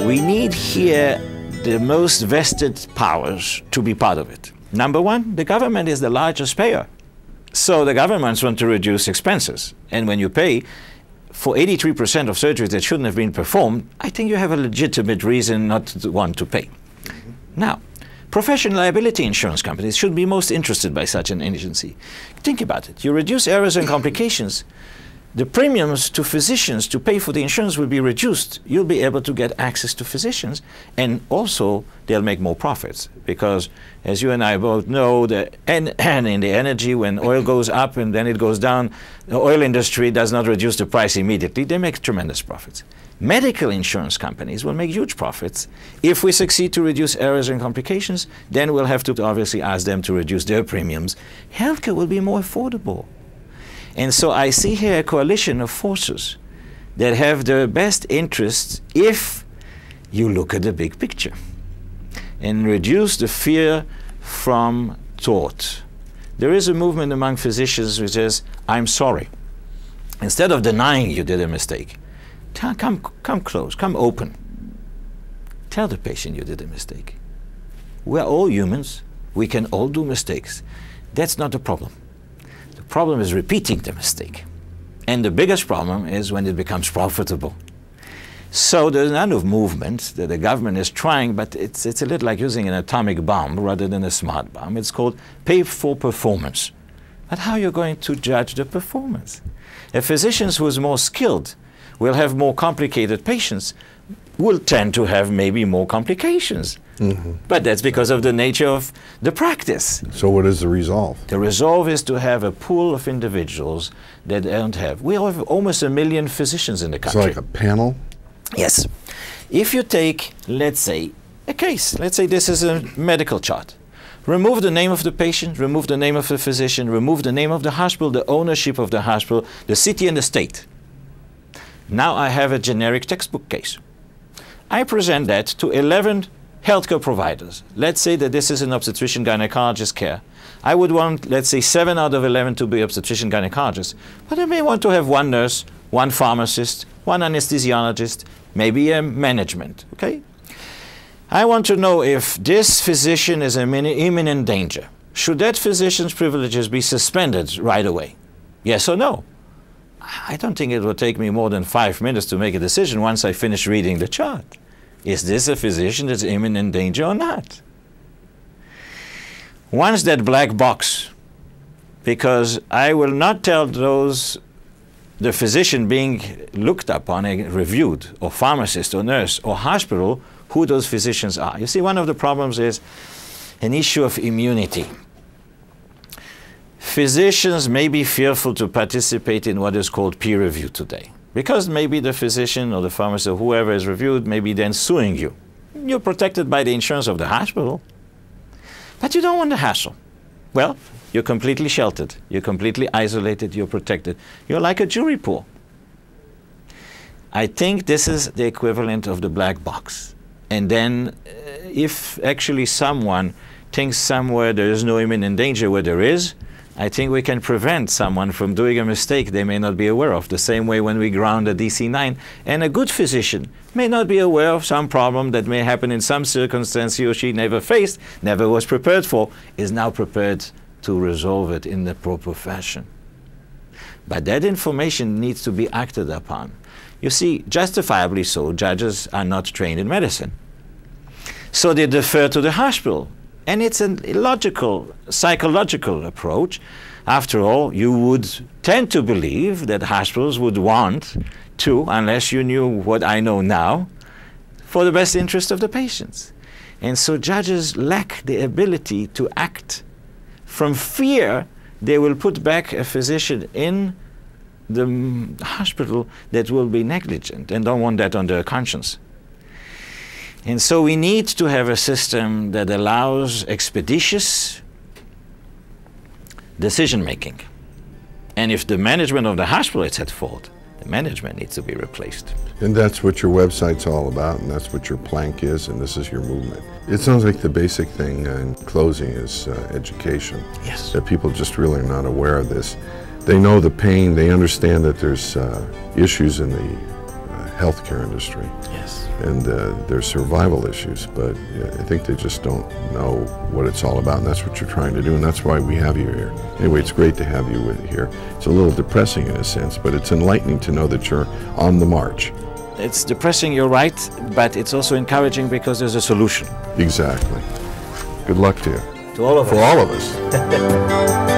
We need here the most vested powers to be part of it. Number one, the government is the largest payer. So the governments want to reduce expenses. And when you pay for 83% of surgeries that shouldn't have been performed, I think you have a legitimate reason not to want to pay. Now, professional liability insurance companies should be most interested by such an agency. Think about it. You reduce errors and complications. The premiums to physicians to pay for the insurance will be reduced. You'll be able to get access to physicians, and also they'll make more profits, because as you and I both know, and in the energy, when oil goes up and then it goes down, the oil industry does not reduce the price immediately. They make tremendous profits. Medical insurance companies will make huge profits. If we succeed to reduce errors and complications, then we'll have to obviously ask them to reduce their premiums. Healthcare will be more affordable. And so I see here a coalition of forces that have their best interests if you look at the big picture and reduce the fear from thought. There is a movement among physicians which says, I'm sorry. Instead of denying you did a mistake, come close, come open. Tell the patient you did a mistake. We're all humans. We can all do mistakes. That's not the problem. The problem is repeating the mistake. And the biggest problem is when it becomes profitable. So there's a kind of movement that the government is trying, but it's a little like using an atomic bomb rather than a smart bomb. It's called pay for performance. But how are you going to judge the performance? A physician who is more skilled will have more complicated patients, will tend to have maybe more complications. But that's because of the nature of the practice. So what is the resolve? The resolve is to have a pool of individuals that don't have. We have almost 1 million physicians in the country. So like a panel? Yes. If you take, let's say, a case, let's say this is a medical chart. Remove the name of the patient, remove the name of the physician, remove the name of the hospital, the ownership of the hospital, the city and the state. Now I have a generic textbook case. I present that to 11 healthcare providers. Let's say that this is an obstetrician gynecologist care. I would want, let's say, 7 out of 11 to be obstetrician gynecologists. But I may want to have 1 nurse, 1 pharmacist, 1 anesthesiologist, maybe a management, okay? I want to know if this physician is in imminent danger. Should that physician's privileges be suspended right away? Yes or no? I don't think it will take me more than 5 minutes to make a decision once I finish reading the chart. Is this a physician that's in imminent danger or not? Once that black box, because I will not tell the physician being looked upon and reviewed, or pharmacist or nurse or hospital, who those physicians are. You see, one of the problems is an issue of immunity. Physicians may be fearful to participate in what is called peer review today, because maybe the physician or the pharmacist or whoever is reviewed may be then suing you. You're protected by the insurance of the hospital, but you don't want the hassle. Well, you're completely sheltered, you're completely isolated, you're protected. You're like a jury pool. I think this is the equivalent of the black box. And then if actually someone thinks somewhere there is no imminent danger where there is, I think we can prevent someone from doing a mistake they may not be aware of, the same way when we ground a DC-9. And a good physician may not be aware of some problem that may happen in some circumstance he or she never faced, never was prepared for, is now prepared to resolve it in the proper fashion. But that information needs to be acted upon. You see, justifiably so, judges are not trained in medicine. So they defer to the hospital. And it's a logical, psychological approach. After all, you would tend to believe that hospitals would want to, unless you knew what I know now, for the best interest of the patients. And so judges lack the ability to act. From fear, they will put back a physician in the hospital that will be negligent and don't want that on their conscience. And so we need to have a system that allows expeditious decision-making. And if the management of the hospital is at fault, the management needs to be replaced. And that's what your website's all about, and that's what your plank is, and this is your movement. It sounds like the basic thing in closing is education. Yes. That people just really are not aware of this. They know the pain, they understand that there's issues in the healthcare industry. Yes. And there's survival issues, but I think they just don't know what it's all about, and that's what you're trying to do, and that's why we have you here. Anyway, it's great to have you here. It's a little depressing in a sense, but it's enlightening to know that you're on the march. It's depressing, you're right, but it's also encouraging because there's a solution. Exactly. Good luck to you. To all of us. For all of us.